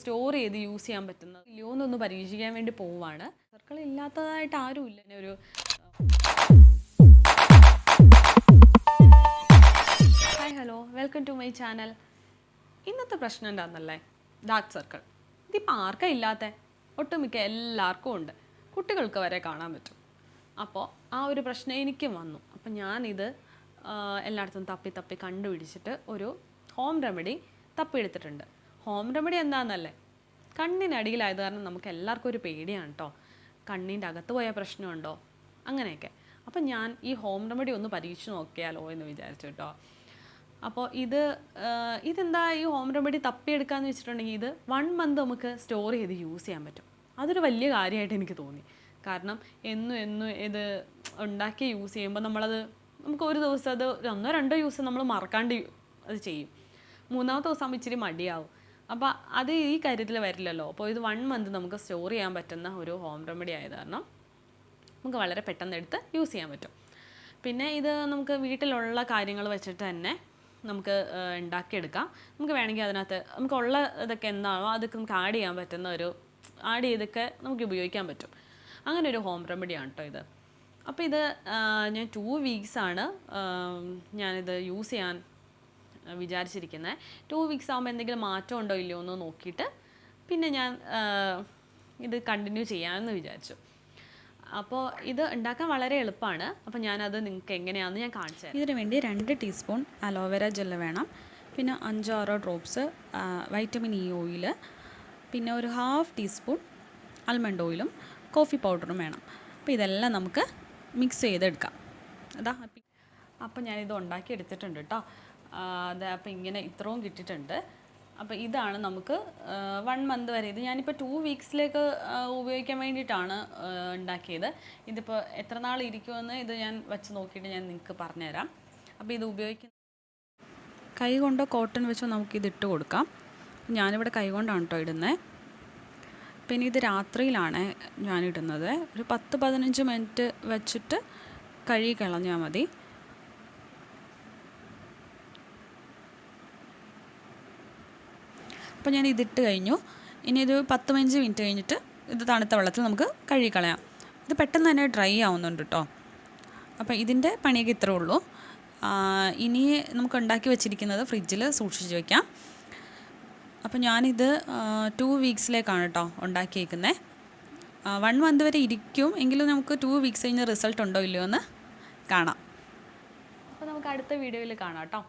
Store ചെയ്ത് use ചെയ്യാൻ പറ്റുന്നത് ഇല്ലയോ എന്നൊന്ന് പരീക്ഷിക്കാൻ വേണ്ടി പോവുകയാണ്. സർക്കിൾ ഇല്ലാത്തതായിട്ട് ആരുമില്ല. ഒരു hi hello, welcome to my channel. ഇന്നത്തെ പ്രശ്നം എന്താണെന്നല്ലേ, ഡാർക്ക് സർക്കിൾ. ഇതിപ്പോൾ ആർക്കാ ഇല്ലാത്ത? ഒട്ടുമിക്ക എല്ലാവർക്കും ഉണ്ട്, കുട്ടികൾക്ക് വരെ കാണാൻ പറ്റും. അപ്പോൾ ആ ഒരു പ്രശ്നം എനിക്കും വന്നു. അപ്പോൾ ഞാനിത് എല്ലായിടത്തും തപ്പി കണ്ടുപിടിച്ചിട്ട് ഒരു ഹോം റെമഡി തപ്പിയെടുത്തിട്ടുണ്ട്. ഹോം റെമഡി എന്താണെന്നല്ലേ, കണ്ണിനടിയിലായത് കാരണം നമുക്ക് എല്ലാവർക്കും ഒരു പേടിയാണ് കേട്ടോ. കണ്ണിൻ്റെ അകത്ത് പോയ പ്രശ്നമുണ്ടോ അങ്ങനെയൊക്കെ. അപ്പം ഞാൻ ഈ ഹോം റെമഡി ഒന്ന് പരീക്ഷിച്ച് നോക്കിയാലോ എന്ന് വിചാരിച്ചു കേട്ടോ. അപ്പോൾ ഇതെന്താ ഈ ഹോം റെമഡി തപ്പിയെടുക്കാമെന്ന് വെച്ചിട്ടുണ്ടെങ്കിൽ ഇത് 1 മന്ത് നമുക്ക് സ്റ്റോർ ചെയ്ത് യൂസ് ചെയ്യാൻ പറ്റും. അതൊരു വലിയ കാര്യമായിട്ട് എനിക്ക് തോന്നി. കാരണം എന്നും ഇത് ഉണ്ടാക്കി യൂസ് ചെയ്യുമ്പോൾ നമുക്ക് ഒരു ദിവസം അത് 1-2 ദിവസം നമ്മൾ മറക്കാണ്ട് അത് ചെയ്യും. 3-ാമത്തെ ദിവസം ഇച്ചിരി മടിയാവും. അപ്പോൾ അത് ഈ കാര്യത്തിൽ വരില്ലല്ലോ. അപ്പോൾ ഇത് 1 മന്ത് നമുക്ക് സ്റ്റോർ ചെയ്യാൻ പറ്റുന്ന ഒരു ഹോം റെമഡി ആയത് കാരണം നമുക്ക് വളരെ പെട്ടെന്ന് എടുത്ത് യൂസ് ചെയ്യാൻ പറ്റും. പിന്നെ ഇത് നമുക്ക് വീട്ടിലുള്ള കാര്യങ്ങൾ വെച്ചിട്ട് തന്നെ നമുക്ക് ഉണ്ടാക്കിയെടുക്കാം. നമുക്ക് വേണമെങ്കിൽ അതിനകത്ത് നമുക്കുള്ള ഇതൊക്കെ എന്താണോ അതൊക്കെ നമുക്ക് ആഡ് ചെയ്യാൻ പറ്റുന്ന ആഡ് ചെയ്തൊക്കെ നമുക്ക് ഉപയോഗിക്കാൻ പറ്റും. അങ്ങനെ ഒരു ഹോം റെമഡിയാണ് കേട്ടോ ഇത്. അപ്പോൾ ഇത് ഞാൻ 2 വീക്സാണ് ഞാനിത് യൂസ് ചെയ്യാൻ വിചാരിച്ചിരിക്കുന്നത്. 2 വീക്സ് ആകുമ്പോൾ എന്തെങ്കിലും മാറ്റം ഉണ്ടോ ഇല്ലയോ എന്ന് നോക്കിയിട്ട് പിന്നെ ഞാൻ ഇത് കണ്ടിന്യൂ ചെയ്യാമെന്ന് വിചാരിച്ചു. അപ്പോൾ ഇത് ഉണ്ടാക്കാൻ വളരെ എളുപ്പമാണ്. അപ്പോൾ ഞാനത് നിങ്ങൾക്ക് എങ്ങനെയാണെന്ന് ഞാൻ കാണിച്ചു തരാം. ഇതിന് വേണ്ടി 2 ടീസ്പൂൺ അലോവേര ജെല്ല് വേണം. പിന്നെ 5-6 ഡ്രോപ്സ് വൈറ്റമിൻ ഇ ഓയിൽ, പിന്നെ ഒരു 1/2 ടീസ്പൂൺ ആൽമണ്ട് ഓയിലും കോഫി പൗഡറും വേണം. അപ്പോൾ ഇതെല്ലാം നമുക്ക് മിക്സ് ചെയ്തെടുക്കാം. അപ്പോൾ ഞാനിത് ഉണ്ടാക്കി എടുത്തിട്ടുണ്ട് കേട്ടോ. അപ്പോൾ ഇങ്ങനെ ഇത്രയും കിട്ടിയിട്ടുണ്ട്. അപ്പോൾ ഇതാണ് നമുക്ക് 1 മന്ത് വരെ. ഇത് ഞാനിപ്പോൾ 2 വീക്സിലേക്ക് ഉപയോഗിക്കാൻ വേണ്ടിയിട്ടാണ് ഉണ്ടാക്കിയത്. ഇതിപ്പോൾ എത്ര നാൾ ഇരിക്കുമെന്ന് ഇത് ഞാൻ വെച്ച് നോക്കിയിട്ട് ഞാൻ നിങ്ങൾക്ക് പറഞ്ഞുതരാം. അപ്പോൾ ഇത് കൈ കൊണ്ടോ കോട്ടൺ വെച്ചോ നമുക്കിത് ഇട്ട് കൊടുക്കാം. ഞാനിവിടെ കൈ കൊണ്ടാണ് കേട്ടോ ഇടുന്നത്. പിന്നെ ഇത് രാത്രിയിലാണ് ഞാനിടുന്നത്. ഒരു 10-15 മിനിറ്റ് വെച്ചിട്ട് കഴുകി കളഞ്ഞാൽ മതി. അപ്പോൾ ഞാൻ ഇതിട്ട് കഴിഞ്ഞു. ഇനി ഒരു 10-15 മിനിറ്റ് കഴിഞ്ഞിട്ട് ഇത് തണുത്ത വെള്ളത്തിൽ നമുക്ക് കഴുകിക്കളയാം. ഇത് പെട്ടെന്ന് തന്നെ ഡ്രൈ ആവുന്നുണ്ട് കേട്ടോ. അപ്പോൾ ഇതിൻ്റെ പണിയൊക്കെ ഇത്രേ ഉള്ളൂ. ഇനി നമുക്ക് ഉണ്ടാക്കി വെച്ചിരിക്കുന്നത് ഫ്രിഡ്ജിൽ സൂക്ഷിച്ച് വയ്ക്കാം. അപ്പോൾ ഞാനിത് 2 വീക്സിലേക്കാണ് കേട്ടോ ഉണ്ടാക്കിയേക്കുന്നത്. 1 മന്ത് വരെ ഇരിക്കും, എങ്കിലും നമുക്ക് 2 വീക്സ് കഴിഞ്ഞ് റിസൾട്ട് ഉണ്ടോ ഇല്ലയോ എന്ന് കാണാം. അപ്പോൾ നമുക്ക് അടുത്ത വീഡിയോയിൽ കാണാം കേട്ടോ.